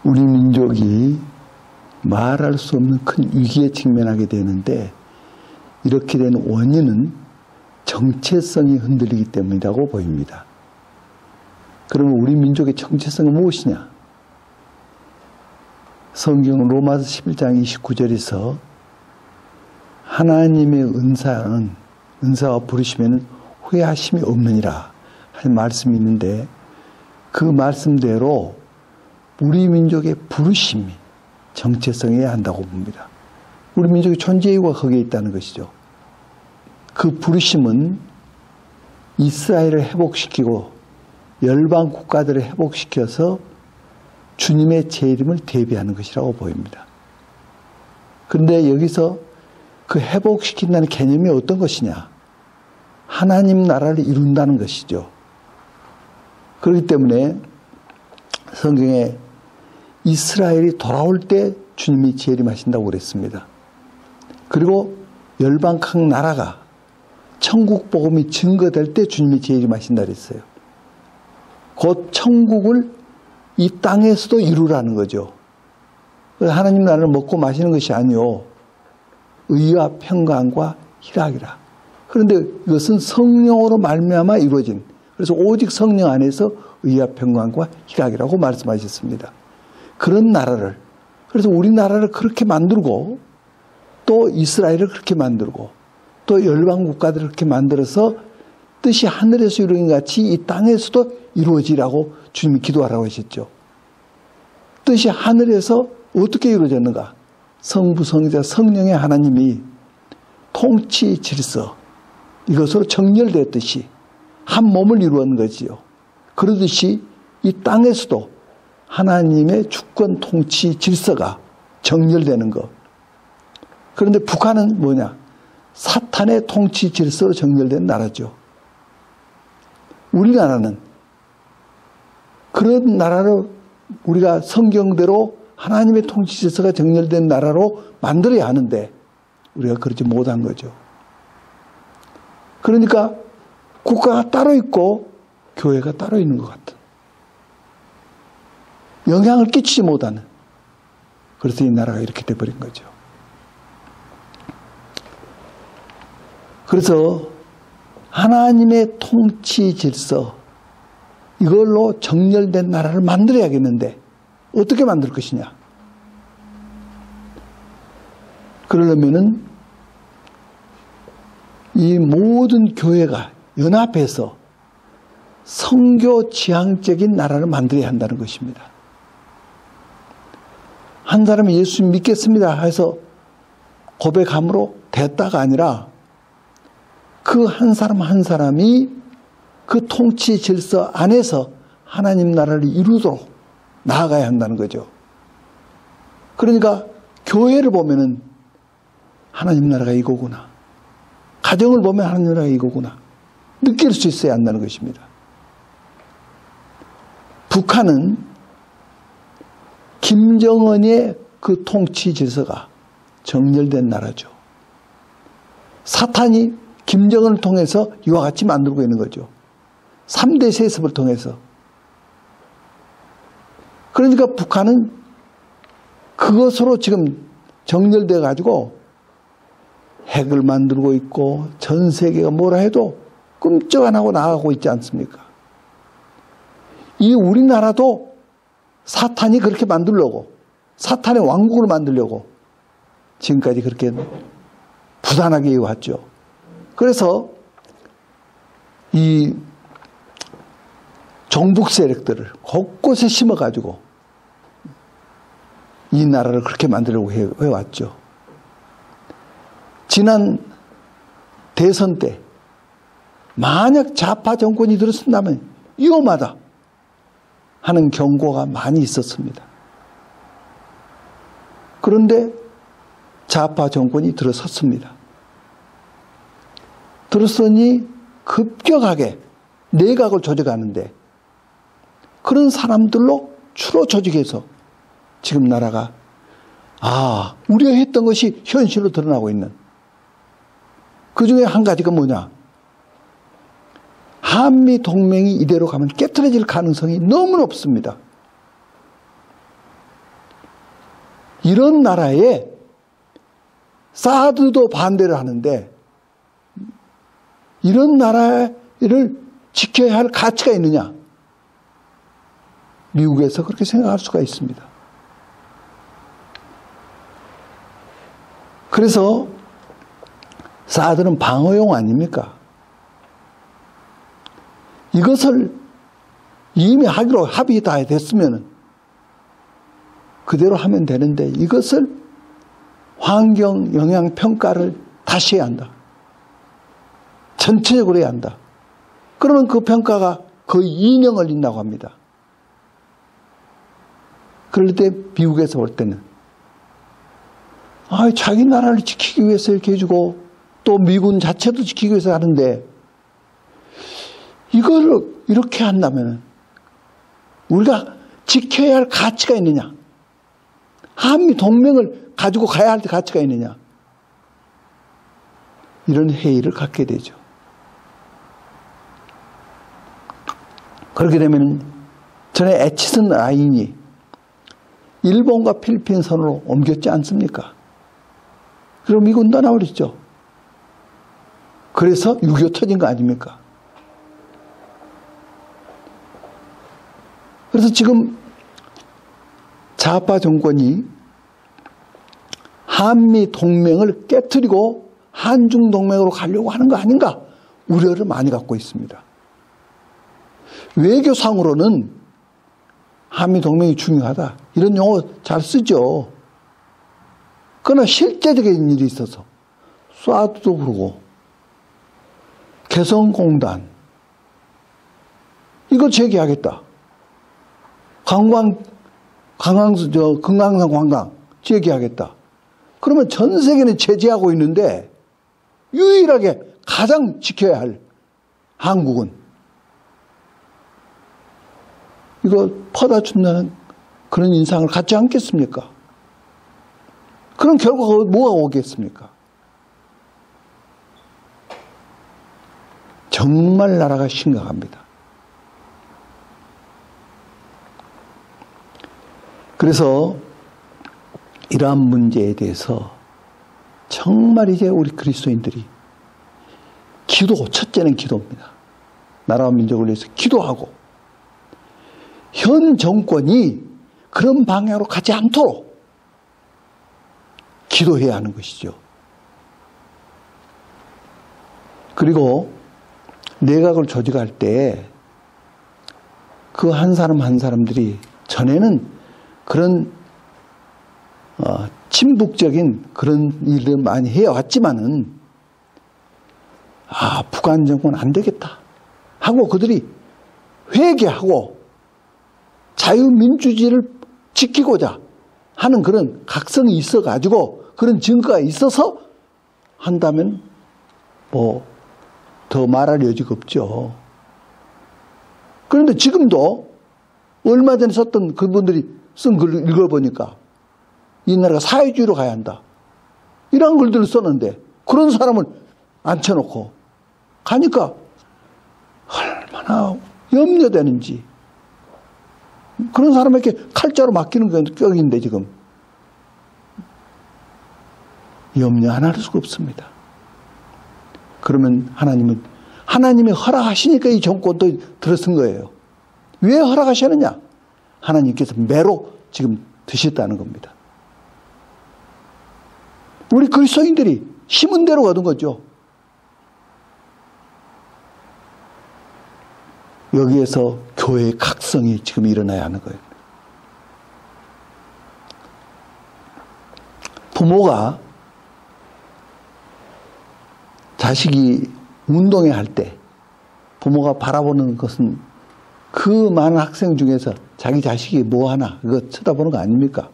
우리 민족이 말할 수 없는 큰 위기에 직면하게 되는데 이렇게 된 원인은 정체성이 흔들리기 때문이라고 보입니다. 그러면 우리 민족의 정체성은 무엇이냐? 성경 로마서 11장 29절에서 하나님의 은사와 부르시면 후회하심이 없느니라 하는 말씀이 있는데 그 말씀대로 우리 민족의 부르심이 정체성이어야 한다고 봅니다. 우리 민족의 존재 이유가 거기에 있다는 것이죠. 그 부르심은 이스라엘을 회복시키고 열방 국가들을 회복시켜서 주님의 재림을 대비하는 것이라고 보입니다. 그런데 여기서 그 회복시킨다는 개념이 어떤 것이냐? 하나님 나라를 이룬다는 것이죠. 그렇기 때문에 성경에 이스라엘이 돌아올 때 주님이 재림하신다고 그랬습니다. 그리고 열방 각 나라가 천국 복음이 증거될 때 주님이 재림하신다 그랬어요. 곧 천국을 이 땅에서도 이루라는 거죠. 하나님 나라를 먹고 마시는 것이 아니요 의와 평강과 희락이라. 그런데 이것은 성령으로 말미암아 이루어진, 그래서 오직 성령 안에서 의와 평강과 희락이라고 말씀하셨습니다. 그런 나라를, 그래서 우리나라를 그렇게 만들고 또 이스라엘을 그렇게 만들고 또 열방 국가들을 그렇게 만들어서 뜻이 하늘에서 이루어진 같이 이 땅에서도 이루어지라고 주님이 기도하라고 하셨죠. 뜻이 하늘에서 어떻게 이루어졌는가? 성부, 성자, 성령의 하나님이 통치 질서 이것으로 정렬되었듯이 한 몸을 이루었는 거지요. 그러듯이 이 땅에서도 하나님의 주권 통치 질서가 정렬되는 것. 그런데 북한은 뭐냐? 사탄의 통치 질서로 정렬된 나라죠. 우리나라는 그런 나라로 우리가 성경대로 하나님의 통치 질서가 정렬된 나라로 만들어야 하는데 우리가 그렇지 못한 거죠. 그러니까 국가가 따로 있고 교회가 따로 있는 것 같은, 영향을 끼치지 못하는, 그래서 이 나라가 이렇게 돼버린 거죠. 그래서 하나님의 통치 질서 이걸로 정렬된 나라를 만들어야겠는데 어떻게 만들 것이냐? 그러려면은 이 모든 교회가 연합해서 성교 지향적인 나라를 만들어야 한다는 것입니다. 한 사람이 예수 믿겠습니다 해서 고백함으로 됐다가 아니라 그 한 사람 한 사람이 그 통치 질서 안에서 하나님 나라를 이루도록 나아가야 한다는 거죠. 그러니까 교회를 보면은 하나님 나라가 이거구나. 가정을 보면 하나님 나라가 이거구나. 느낄 수 있어야 한다는 것입니다. 북한은 김정은의 그 통치 질서가 정렬된 나라죠. 사탄이 김정은을 통해서 이와 같이 만들고 있는 거죠. 3대 세습을 통해서. 그러니까 북한은 그것으로 지금 정렬돼 가지고 핵을 만들고 있고 전 세계가 뭐라 해도 끔찍 안 하고 나아가고 있지 않습니까? 이 우리나라도 사탄이 그렇게 만들려고, 사탄의 왕국을 만들려고 지금까지 그렇게 부단하게 해왔죠. 그래서 이 종북 세력들을 곳곳에 심어가지고 이 나라를 그렇게 만들려고 해왔죠. 지난 대선 때 만약 좌파 정권이 들어선다면 위험하다 하는 경고가 많이 있었습니다. 그런데 좌파 정권이 들어섰습니다. 들어서니 급격하게 내각을 조직하는데 그런 사람들로 주로 조직해서 지금 나라가 우리가 했던 것이 현실로 드러나고 있는, 그 중에 한 가지가 뭐냐? 한미 동맹이 이대로 가면 깨트려질 가능성이 너무 높습니다. 이런 나라에 사드도 반대를 하는데 이런 나라를 지켜야 할 가치가 있느냐? 미국에서 그렇게 생각할 수가 있습니다. 그래서 사드는 방어용 아닙니까? 이것을 이미 하기로 합의 다 됐으면 그대로 하면 되는데 이것을 환경 영향 평가를 다시 해야 한다. 전체적으로 해야 한다. 그러면 그 평가가 거의 2년 걸린다고 합니다. 그럴 때 미국에서 볼 때는 자기 나라를 지키기 위해서 이렇게 해주고 또 미군 자체도 지키기 위해서 하는데 이걸 이렇게 한다면 우리가 지켜야 할 가치가 있느냐? 한미 동맹을 가지고 가야 할 가치가 있느냐? 이런 회의를 갖게 되죠. 그렇게 되면 전에 에치슨 라인이 일본과 필리핀 선으로 옮겼지 않습니까? 그럼 미군 떠나버렸죠. 그래서 6.25 터진 거 아닙니까? 그래서 지금 좌파 정권이 한미 동맹을 깨트리고 한중 동맹으로 가려고 하는 거 아닌가 우려를 많이 갖고 있습니다. 외교상으로는 한미 동맹이 중요하다 이런 용어 잘 쓰죠. 그러나 실제적인 일이 있어서 사드도 그러고 개성공단 이거 재개하겠다. 금강산 관광 재개하겠다. 그러면 전 세계는 제재하고 있는데 유일하게 가장 지켜야 할 한국은 이거 퍼다 준다는 그런 인상을 갖지 않겠습니까? 그럼 결과가 뭐가 오겠습니까? 정말 나라가 심각합니다. 그래서 이러한 문제에 대해서 정말 이제 우리 그리스도인들이 첫째는 기도입니다. 나라와 민족을 위해서 기도하고 현 정권이 그런 방향으로 가지 않도록 기도해야 하는 것이죠. 그리고 내각을 조직할 때 그 한 사람 한 사람들이 전에는 그런 친북적인 그런 일을 많이 해왔지만은 북한 정권 안 되겠다 하고 그들이 회개하고 자유민주주의를 지키고자 하는 그런 각성이 있어가지고 그런 증거가 있어서 한다면 더 말할 여지가 없죠. 그런데 지금도 얼마 전에 썼던 그분들이 쓴 글을 읽어보니까 이 나라가 사회주의로 가야 한다. 이런 글들을 썼는데 그런 사람을 앉혀놓고 가니까 얼마나 염려되는지. 그런 사람에게 칼자루 맡기는 격인데 지금 염려 안 할 수가 없습니다. 그러면 하나님이 허락하시니까 이 정권도 들어선 거예요. 왜 허락하셨느냐? 하나님께서 매로 지금 드셨다는 겁니다. 우리 그리스도인들이 심은 대로 얻은 거죠. 여기에서 교회의 각성이 지금 일어나야 하는 거예요. 부모가 자식이 운동회 할 때 부모가 바라보는 것은 그 많은 학생 중에서 자기 자식이 뭐 하나 그거 쳐다보는 거 아닙니까?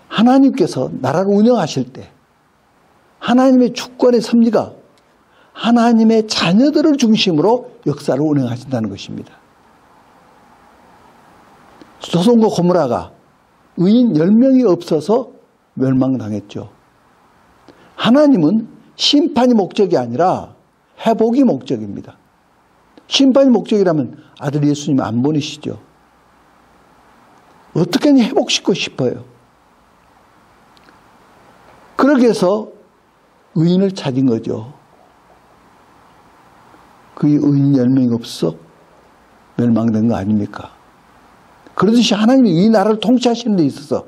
하나님께서 나라를 운영하실 때 하나님의 주권의 섭리가 하나님의 자녀들을 중심으로 역사를 운영하신다는 것입니다. 소돔과 고모라가 의인 10명이 없어서 멸망당했죠. 하나님은 심판이 목적이 아니라 회복이 목적입니다. 심판이 목적이라면 아들 예수님 안 보내시죠. 어떻게 회복시키고 싶어요. 그렇게 해서 의인을 찾은 거죠. 그 의인 10명이 없어 멸망된 거 아닙니까? 그러듯이 하나님이 이 나라를 통치하시는 데 있어서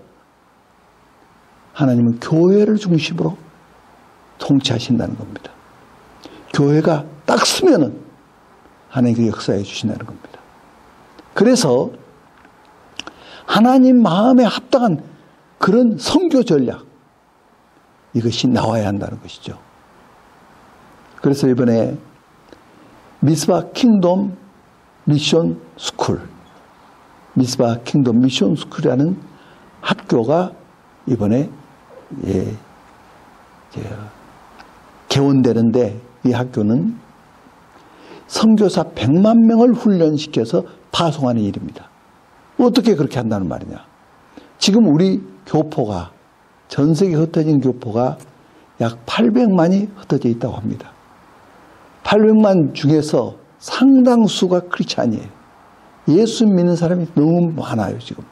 하나님은 교회를 중심으로 통치하신다는 겁니다. 교회가 딱 쓰면은 하나님이 역사해 주신다는 겁니다. 그래서 하나님 마음에 합당한 그런 선교 전략, 이것이 나와야 한다는 것이죠. 그래서 이번에 미스바 킹덤 미션 스쿨, 미스바 킹덤 미션 스쿨이라는 학교가 이번에 개원되는데, 이 학교는 선교사 100만 명을 훈련시켜서 파송하는 일입니다. 어떻게 그렇게 한다는 말이냐? 지금 우리 교포가, 전 세계에 흩어진 교포가 약 800만이 흩어져 있다고 합니다. 800만 중에서 상당수가 크리스찬이에요. 예수 믿는 사람이 너무 많아요, 지금.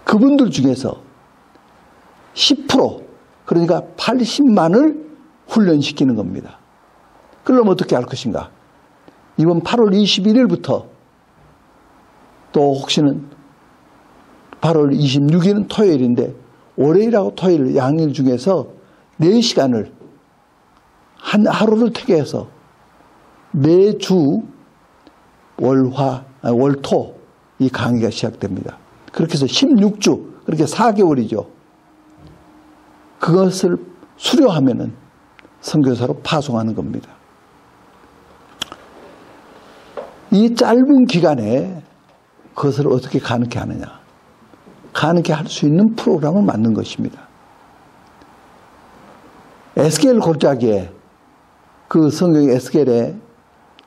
그분들 중에서 10%, 그러니까 80만을 훈련시키는 겁니다. 그럼 어떻게 할 것인가? 이번 8월 21일부터 또 혹시는 8월 26일은 토요일인데, 월요일하고 토요일 양일 중에서 4시간을 하루를 택해서 매주 월토 이 강의가 시작됩니다. 그렇게 해서 16주, 그렇게 4개월이죠. 그것을 수료하면은 선교사로 파송하는 겁니다. 이 짧은 기간에 그것을 어떻게 가능케 하느냐? 가능케 할 수 있는 프로그램을 만든 것입니다. 에스겔 골짜기에, 그 성경 에스겔에,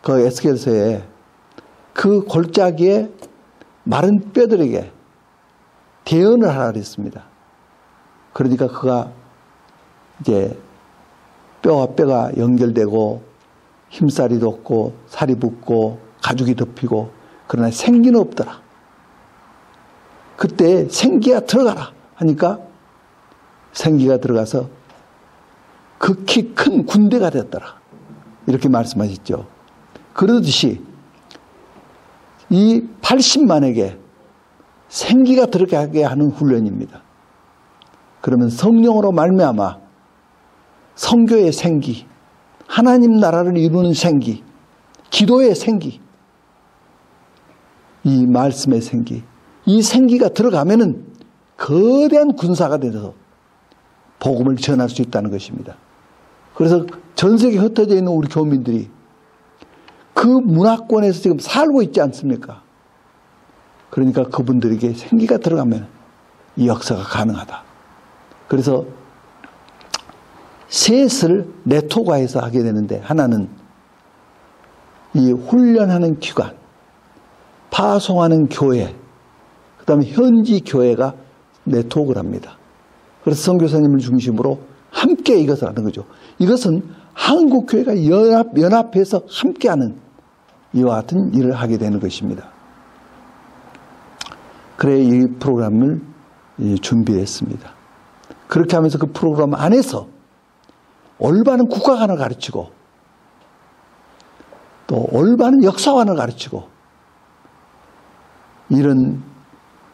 그 에스겔서에 그 골짜기에 마른 뼈들에게 대언을 하라 그랬습니다. 그러니까 그가 이제 뼈와 뼈가 연결되고 힘살이 돋고 살이 붙고 가죽이 덮이고, 그러나 생기는 없더라. 그때 생기가 들어가라 하니까 생기가 들어가서 극히 큰 군대가 됐더라. 이렇게 말씀하셨죠. 그러듯이 이 80만에게 생기가 들어가게 하는 훈련입니다. 그러면 성령으로 말미암아 선교의 생기, 하나님 나라를 이루는 생기, 기도의 생기, 이 말씀의 생기, 이 생기가 들어가면은 거대한 군사가 되어서 복음을 전할 수 있다는 것입니다. 그래서 전 세계에 흩어져 있는 우리 교민들이 그 문화권에서 지금 살고 있지 않습니까? 그러니까 그분들에게 생기가 들어가면 이 역사가 가능하다. 그래서 셋을 네트워크화해서 하게 되는데, 하나는 이 훈련하는 기관, 파송하는 교회, 그 다음에 현지 교회가 네트워크를 합니다. 그래서 선교사님을 중심으로 함께 이것을 하는 거죠. 이것은 한국교회가 연합해서 함께하는 이와 같은 일을 하게 되는 것입니다. 그래 이 프로그램을 준비했습니다. 그렇게 하면서 그 프로그램 안에서 올바른 국가관을 가르치고 또 올바른 역사관을 가르치고 이런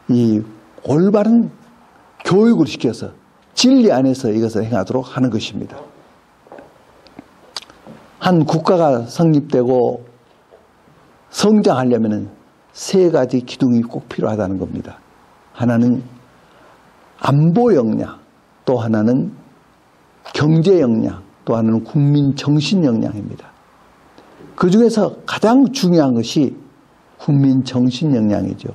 이 올바른 교육을 시켜서 진리 안에서 이것을 행하도록 하는 것입니다. 한 국가가 성립되고 성장하려면 세 가지 기둥이 꼭 필요하다는 겁니다. 하나는 안보 역량, 또 하나는 경제 역량, 또 하나는 국민 정신 역량입니다. 그 중에서 가장 중요한 것이 국민 정신 역량이죠.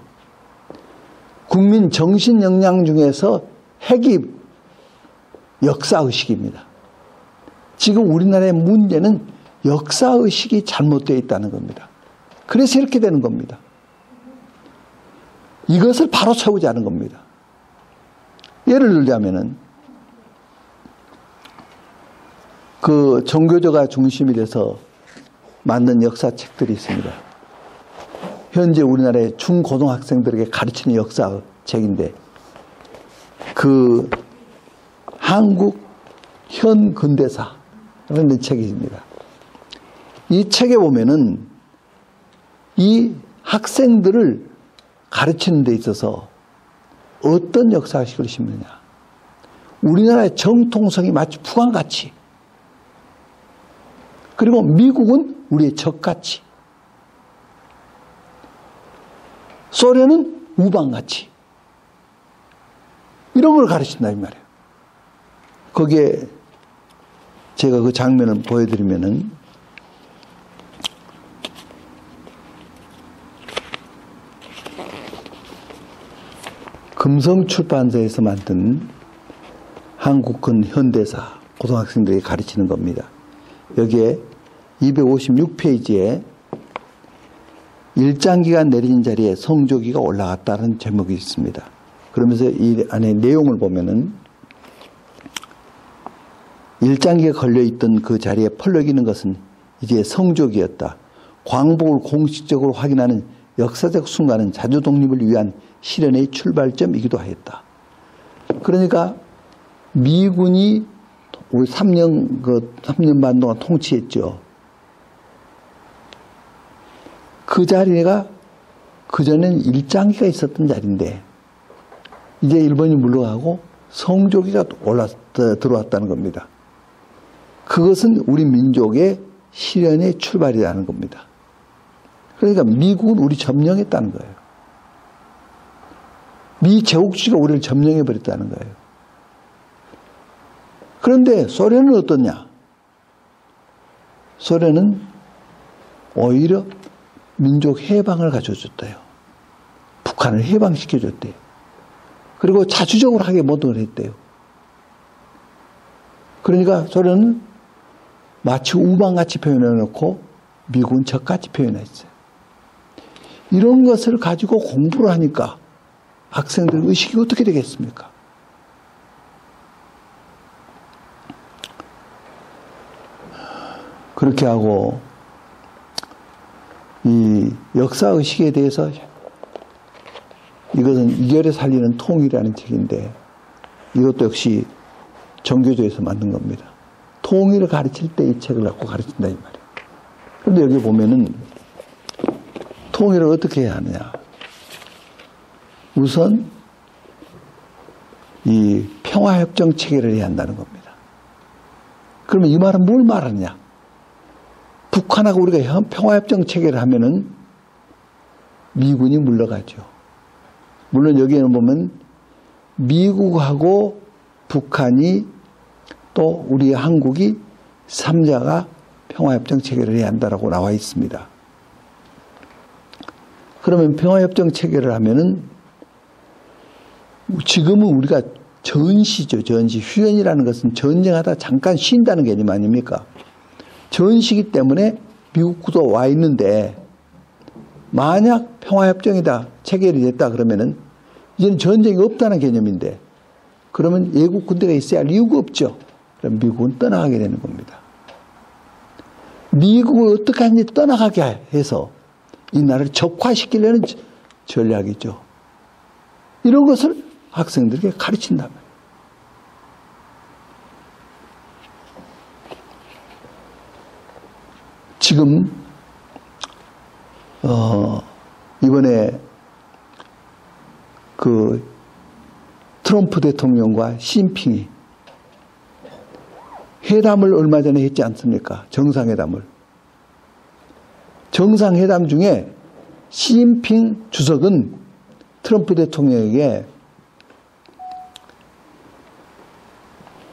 국민 정신 역량 중에서 핵이 역사의식입니다. 지금 우리나라의 문제는 역사의식이 잘못되어 있다는 겁니다. 그래서 이렇게 되는 겁니다. 이것을 바로 세우지 않은 겁니다. 예를 들자면은 그 종교조가 중심이 돼서 만든 역사책들이 있습니다. 현재 우리나라의 중고등학생들에게 가르치는 역사책인데, 그 한국 현 근대사라는 책입니다. 이 책에 보면은 이 학생들을 가르치는 데 있어서 어떤 역사의식을 심느냐. 우리나라의 정통성이 마치 북한같이, 그리고 미국은 우리의 적같이, 소련은 우방같이, 이런 걸 가르친다 이 말이에요. 거기에 제가 그 장면을 보여드리면은 금성출판사에서 만든 한국근 현대사 고등학생들이 가르치는 겁니다. 여기에 256페이지에 일장기가 내린 자리에 성조기가 올라갔다는 제목이 있습니다. 그러면서 이 안에 내용을 보면은 일장기가 걸려있던 그 자리에 펄럭이는 것은 이제 성조기였다. 광복을 공식적으로 확인하는 역사적 순간은 자주 독립을 위한 실현의 출발점이기도 하였다. 그러니까 미군이 우리 3년 반 동안 통치했죠. 그 자리가 그전엔 일장기가 있었던 자리인데 이제 일본이 물러가고 성조기가 들어왔다는 겁니다. 그것은 우리 민족의 실현의 출발이라는 겁니다. 그러니까 미국은 우리 점령했다는 거예요. 미 제국주의가 우리를 점령해버렸다는 거예요. 그런데 소련은 어떠냐? 소련은 오히려 민족 해방을 가져줬대요. 북한을 해방시켜줬대요. 그리고 자주적으로 하게 모독을 했대요. 그러니까 소련은 마치 우방같이 표현해놓고 미국은 적같이 표현했어요. 이런 것을 가지고 공부를 하니까 학생들 의식이 어떻게 되겠습니까? 그렇게 하고 이 역사의식에 대해서 이것은 이결에 살리는 통일이라는 책인데 이것도 역시 정교조에서 만든 겁니다. 통일을 가르칠 때 이 책을 갖고 가르친다 이 말이에요. 그런데 여기 보면은 통일을 어떻게 해야 하느냐. 우선 이 평화협정 체계를 해야 한다는 겁니다. 그러면 이 말은 뭘 말하느냐. 북한하고 우리가 평화협정 체계를 하면은 미군이 물러가죠. 물론 여기에는 보면 미국하고 북한이 또 우리 한국이 3자가 평화협정 체계를 해야 한다라고 나와 있습니다. 그러면 평화협정 체계를 하면은 지금은 우리가 전시죠. 전시. 휴전이라는 것은 전쟁하다 잠깐 쉰다는 개념 아닙니까? 전시기 때문에 미국도 와 있는데 만약 평화협정이다 체결이 됐다 그러면은 이제는 전쟁이 없다는 개념인데 그러면 외국 군대가 있어야 할 이유가 없죠. 그럼 미국은 떠나가게 되는 겁니다. 미국을 어떻게 하는지 떠나가게 해서 이 나라를 적화시키려는 전략이죠. 이런 것을 학생들에게 가르친다면 지금 이번에 그 트럼프 대통령과 시진핑이 회담을 얼마 전에 했지 않습니까? 정상회담을. 정상회담 중에 시진핑 주석은 트럼프 대통령에게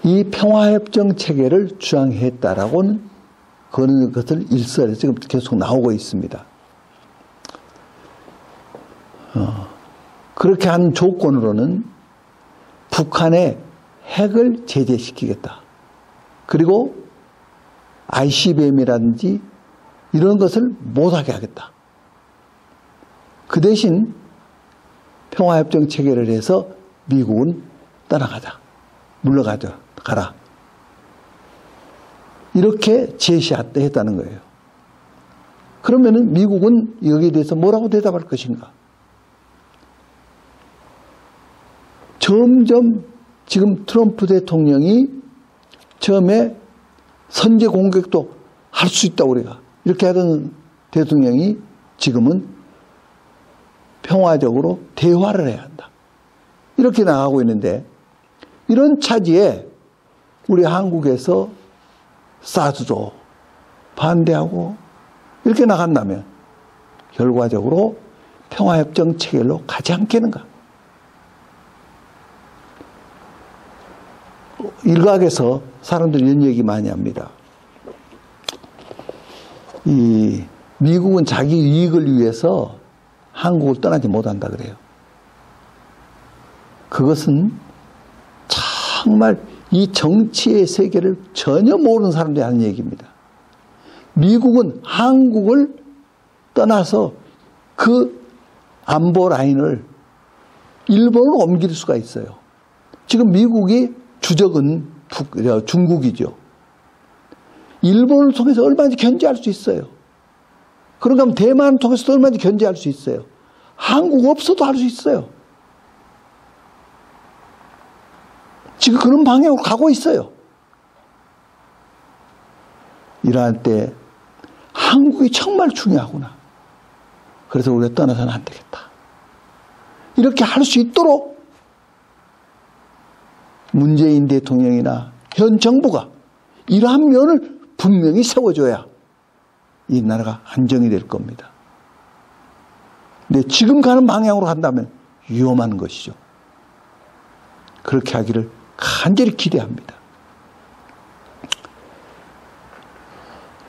이 평화협정 체계를 주장했다라고는 그런 것을 일설에서 지금 계속 나오고 있습니다. 그렇게 한 조건으로는 북한의 핵을 제재시키겠다. 그리고 ICBM이라든지 이런 것을 못하게 하겠다. 그 대신 평화협정 체계를 해서 미국은 떠나가자. 가라. 이렇게 제시했다는 거예요. 그러면은 미국은 여기에 대해서 뭐라고 대답할 것인가? 점점 지금 트럼프 대통령이 처음에 선제 공격도 할 수 있다 우리가 이렇게 하던 대통령이 지금은 평화적으로 대화를 해야 한다. 이렇게 나가고 있는데 이런 차지에 우리 한국에서 사드도 반대하고 이렇게 나간다면 결과적으로 평화협정 체결로 가지 않겠는가. 일각에서 사람들이 이런 얘기 많이 합니다. 이 미국은 자기 이익을 위해서 한국을 떠나지 못한다 그래요. 그것은 정말 이 정치의 세계를 전혀 모르는 사람들이 하는 얘기입니다. 미국은 한국을 떠나서 그 안보 라인을 일본으로 옮길 수가 있어요. 지금 미국이 주적은 중국이죠. 일본을 통해서 얼마든지 견제할 수 있어요. 그런가 하면 대만을 통해서도 얼마든지 견제할 수 있어요. 한국 없어도 할 수 있어요. 지금 그런 방향으로 가고 있어요. 이러할 때 한국이 정말 중요하구나. 그래서 우리가 떠나서는 안 되겠다. 이렇게 할 수 있도록 문재인 대통령이나 현 정부가 이러한 면을 분명히 세워줘야 이 나라가 안정이 될 겁니다. 근데 지금 가는 방향으로 한다면 위험한 것이죠. 그렇게 하기를 간절히 기대합니다.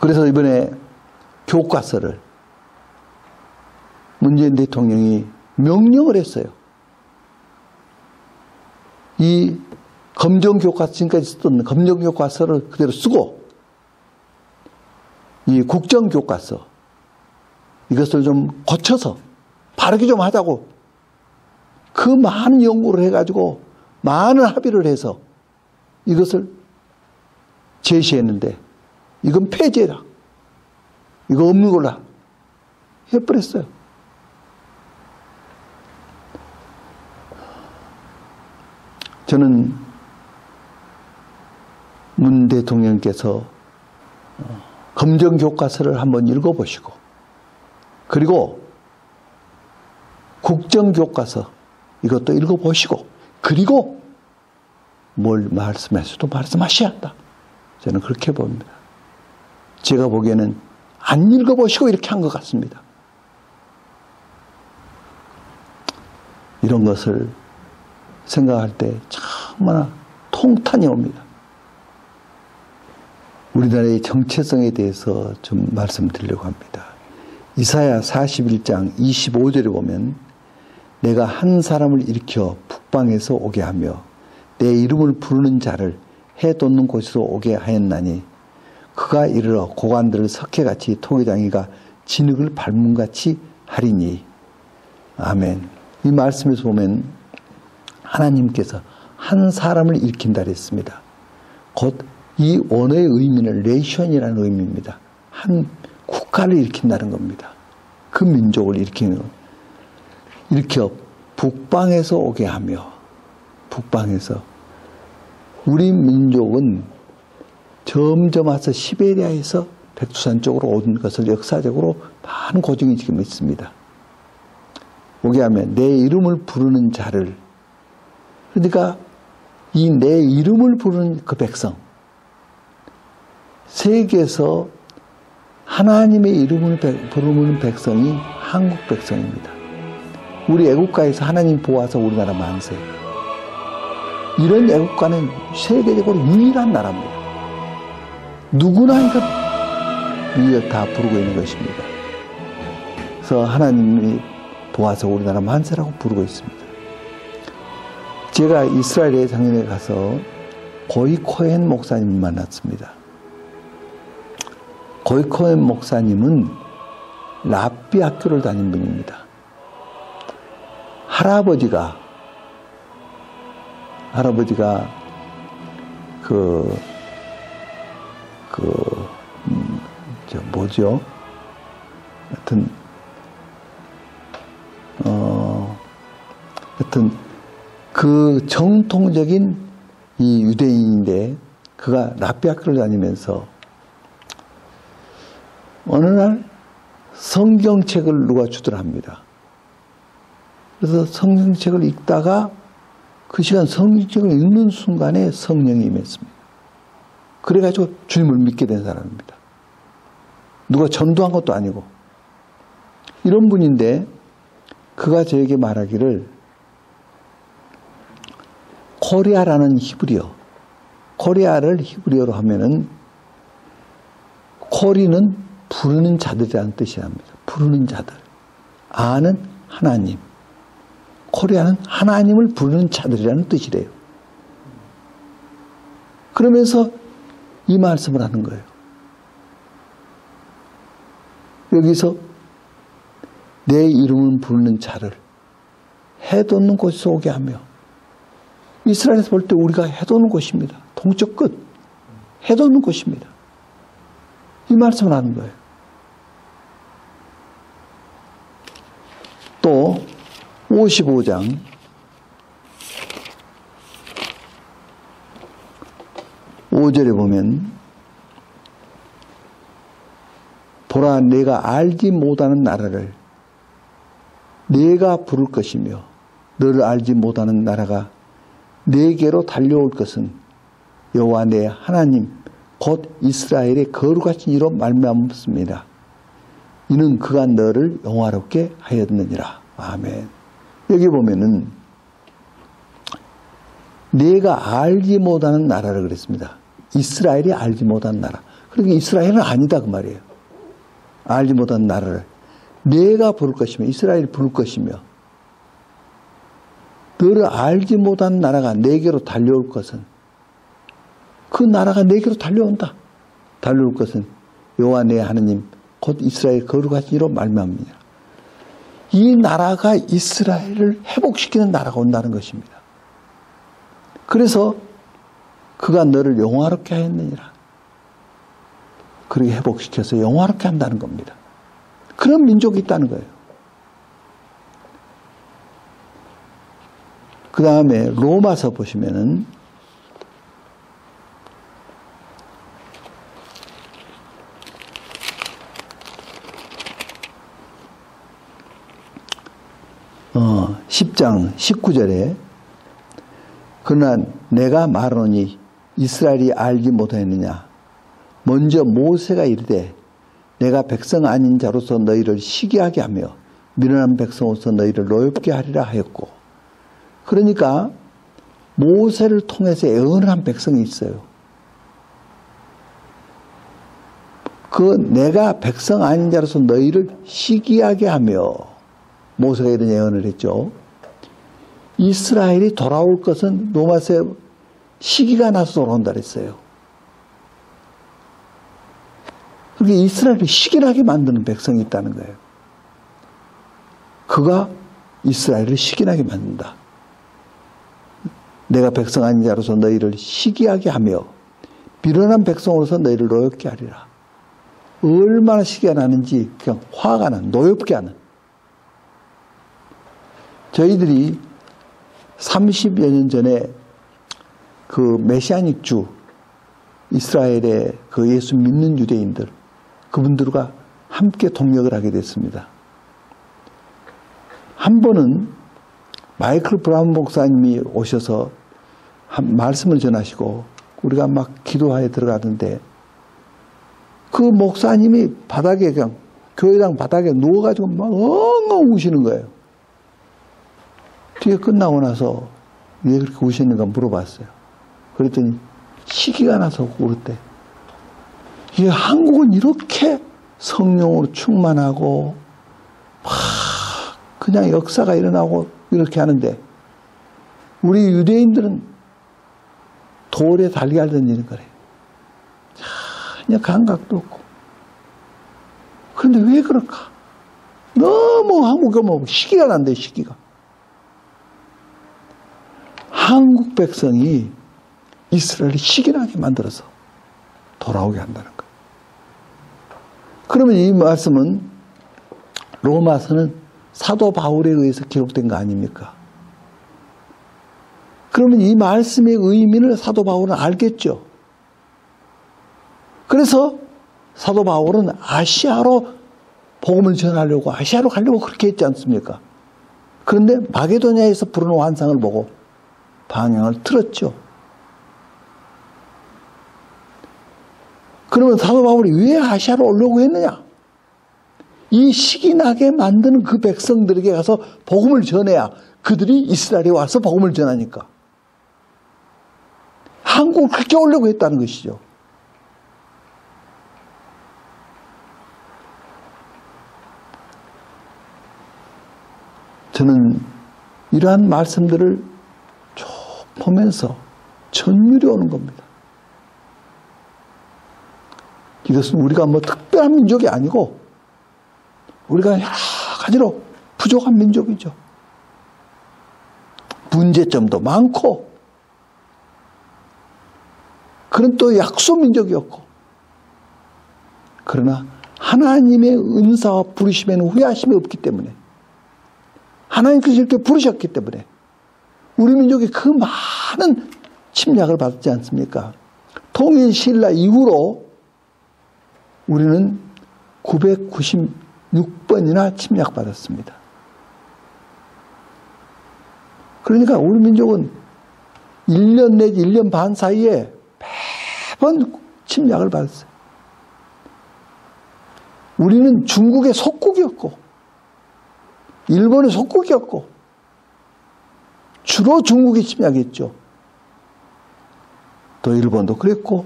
그래서 이번에 교과서를 문재인 대통령이 명령을 했어요. 이 검정교과서, 지금까지 쓰던 검정교과서를 그대로 쓰고 이 국정교과서 이것을 좀 고쳐서 바르게 좀 하자고 그 많은 연구를 해가지고 많은 합의를 해서 이것을 제시했는데 이건 폐지해라. 이거 없는 걸로 해버렸어요. 저는 문 대통령께서 검정교과서를 한번 읽어보시고 그리고 국정교과서 이것도 읽어보시고 그리고 뭘 말씀해서도 말씀하셔야 한다. 저는 그렇게 봅니다. 제가 보기에는 안 읽어보시고 이렇게 한 것 같습니다. 이런 것을 생각할 때 정말 통탄이 옵니다. 우리나라의 정체성에 대해서 좀 말씀드리려고 합니다. 이사야 41장 25절에 보면 내가 한 사람을 일으켜 북방에서 오게 하며 내 이름을 부르는 자를 해 돋는 곳으로 오게 하였나니 그가 이르러 고관들을 석회같이 통회장이가 진흙을 밟음같이 하리니. 아멘. 이 말씀에서 보면 하나님께서 한 사람을 일으킨다 그랬습니다. 곧 이 원어의 의미는 레이션이라는 의미입니다. 한 국가를 일으킨다는 겁니다. 그 민족을 일으키는 것. 일으켜 북방에서 오게 하며 북방에서 우리 민족은 점점 와서 시베리아에서 백두산 쪽으로 온 것을 역사적으로 많은 고증이 지금 있습니다. 오게 하면 내 이름을 부르는 자를 그러니까 이 내 이름을 부르는 그 백성 세계에서 하나님의 이름을 부르는 백성이 한국 백성입니다. 우리 애국가에서 하나님 보아서 우리나라 만세. 이런 애국가는 세계적으로 유일한 나라입니다. 누구나 이거 위에 다 부르고 있는 것입니다. 그래서 하나님이 보아서 우리나라 만세라고 부르고 있습니다. 제가 이스라엘에 작년에 가서 고이 코헨 목사님을 만났습니다. 고이 코헨 목사님은 랍비 학교를 다닌 분입니다. 할아버지가 뭐죠? 하여튼 그 정통적인 이 유대인인데 그가 랍비 학교를 다니면서 어느 날 성경책을 누가 주더랍니다. 그래서 성경책을 읽다가 그 시간 성경책을 읽는 순간에 성령이 임했습니다. 그래가지고 주님을 믿게 된 사람입니다. 누가 전도한 것도 아니고 이런 분인데 그가 저에게 말하기를 코리아라는 히브리어, 코리아를 히브리어로 하면은 코리는 부르는 자들이라는 뜻이랍니다. 부르는 자들. 아는 하나님. 코리아는 하나님을 부르는 자들이라는 뜻이래요. 그러면서 이 말씀을 하는 거예요. 여기서 내 이름을 부르는 자를 해돋는 곳에서 오게 하며, 이스라엘에서 볼 때 우리가 해돋는 곳입니다. 동쪽 끝 해돋는 곳입니다. 이 말씀을 하는 거예요. 또 55장 5절에 보면 보라 내가 알지 못하는 나라를 내가 부를 것이며 너를 알지 못하는 나라가 내게로 달려올 것은 여호와 내 하나님 곧 이스라엘의 거룩하신 이로 말미암습니다. 이는 그가 너를 영화롭게 하였느니라. 아멘. 여기 보면은 내가 알지 못하는 나라를 그랬습니다. 이스라엘이 알지 못하는 나라. 그러니까 이스라엘은 아니다 그 말이에요. 알지 못하는 나라를 내가 부를 것이며 이스라엘이 부를 것이며 너를 알지 못한 나라가 내게로 달려올 것은 그 나라가 내게로 달려온다. 달려올 것은 여호와 내 하나님 곧 이스라엘 거룩하신 이로 말미암느니라. 이 나라가 이스라엘을 회복시키는 나라가 온다는 것입니다. 그래서 그가 너를 영화롭게 하였느니라. 그렇게 회복시켜서 영화롭게 한다는 겁니다. 그런 민족이 있다는 거예요. 그 다음에 로마서 보시면은 10장 19절에 그러나 내가 말하노니 이스라엘이 알지 못하였느냐 먼저 모세가 이르되 내가 백성 아닌 자로서 너희를 시기하게 하며 미련한 백성으로서 너희를 노엽게 하리라 하였고, 그러니까 모세를 통해서 애언을 한 백성이 있어요. 그 내가 백성 아닌 자로서 너희를 시기하게 하며, 모세가 이런 예언을 했죠. 이스라엘이 돌아올 것은 로마서에 시기가 나서 돌아온다 그랬어요. 그렇게 이스라엘을 시기하게 만드는 백성이 있다는 거예요. 그가 이스라엘을 시기하게 만든다. 내가 백성 아닌 자로서 너희를 시기하게 하며 미련한 백성으로서 너희를 노엽게 하리라. 얼마나 시기가 나는지 그냥 화가 난, 노엽게 하는. 저희들이 30여 년 전에 그 메시아닉 주, 이스라엘의 그 예수 믿는 유대인들, 그분들과 함께 동역을 하게 됐습니다. 한 번은 마이클 브라운 목사님이 오셔서 한 말씀을 전하시고 우리가 막 기도하에 들어가는데 그 목사님이 바닥에 그냥 교회당 바닥에 누워가지고 막 엉엉 우시는 거예요. 뒤에 끝나고 나서 왜 그렇게 우시는가 물어봤어요. 그랬더니 시기가 나서 울었대. 이게 한국은 이렇게 성령으로 충만하고 막 그냥 역사가 일어나고 이렇게 하는데 우리 유대인들은 돌에 달걀 던지는 거래요. 전혀 감각도 없고. 그런데 왜 그럴까? 너무 한국에 뭐 시기가 난대, 시기가. 한국 백성이 이스라엘을 시기나게 만들어서 돌아오게 한다는 거예요. 그러면 이 말씀은 로마서는 사도 바울에 의해서 기록된 거 아닙니까? 그러면 이 말씀의 의미를 사도 바울은 알겠죠. 그래서 사도 바울은 아시아로 복음을 전하려고 아시아로 가려고 그렇게 했지 않습니까? 그런데 마게도냐에서 부르는 환상을 보고 방향을 틀었죠. 그러면 사도 바울이 왜 아시아로 오려고 했느냐? 이 식이 나게 만드는 그 백성들에게 가서 복음을 전해야 그들이 이스라엘에 와서 복음을 전하니까. 한국을 그렇게 오려고 했다는 것이죠. 저는 이러한 말씀들을 쭉 보면서 전율이 오는 겁니다. 이것은 우리가 뭐 특별한 민족이 아니고 우리가 여러 가지로 부족한 민족이죠. 문제점도 많고 그런 또 약소 민족이었고 그러나 하나님의 은사와 부르심에는 후회하심이 없기 때문에 하나님께서 이렇게 부르셨기 때문에 우리 민족이 그 많은 침략을 받지 않습니까? 통일 신라 이후로 우리는 996번이나 침략받았습니다. 그러니까 우리 민족은 1년 내지 1년 반 사이에 매번 침략을 받았어요. 우리는 중국의 속국이었고 일본의 속국이었고 주로 중국이 침략했죠. 또 일본도 그랬고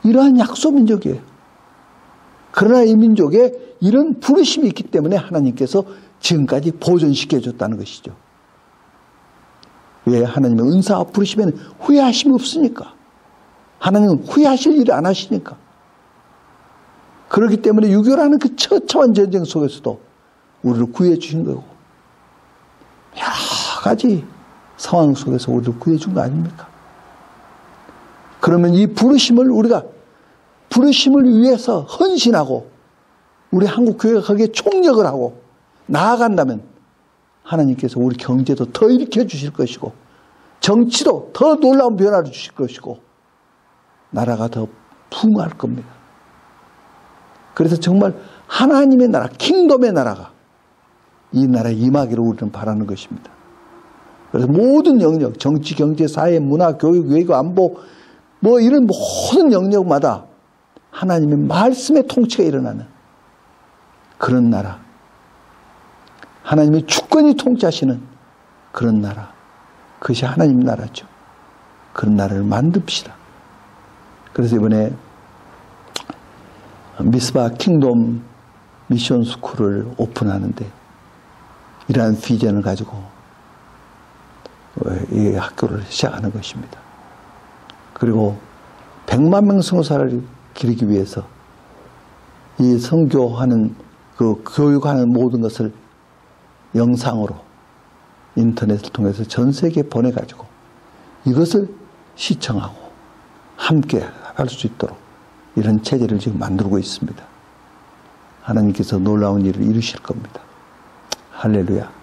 이러한 약소민족이에요. 그러나 이 민족에 이런 부르심이 있기 때문에 하나님께서 지금까지 보존시켜줬다는 것이죠. 왜? 하나님의 은사와 부르심에는 후회하심이 없으니까. 하나님은 후회하실 일을 안 하시니까. 그렇기 때문에 6.25라는 그 처참한 전쟁 속에서도 우리를 구해 주신 거고 여러 가지 상황 속에서 우리를 구해 준 거 아닙니까? 그러면 이 부르심을 우리가 부르심을 위해서 헌신하고 우리 한국교회가 거기에 총력을 하고 나아간다면 하나님께서 우리 경제도 더 일으켜 주실 것이고 정치도 더 놀라운 변화를 주실 것이고 나라가 더 풍요할 겁니다. 그래서 정말 하나님의 나라, 킹덤의 나라가 이 나라에 임하기를 우리는 바라는 것입니다. 그래서 모든 영역, 정치, 경제, 사회, 문화, 교육, 외교, 안보 뭐 이런 모든 영역마다 하나님의 말씀의 통치가 일어나는 그런 나라, 하나님의 주권이 통치하시는 그런 나라, 그것이 하나님 나라죠. 그런 나라를 만듭시다. 그래서 이번에 미스바 킹덤 미션 스쿨을 오픈하는데 이러한 비전을 가지고 이 학교를 시작하는 것입니다. 그리고 100만 명 선교사를 기르기 위해서 이 선교하는 그 교육하는 모든 것을 영상으로 인터넷을 통해서 전 세계에 보내가지고 이것을 시청하고 함께 할 수 있도록 이런 체제를 지금 만들고 있습니다. 하나님께서 놀라운 일을 이루실 겁니다. 할렐루야.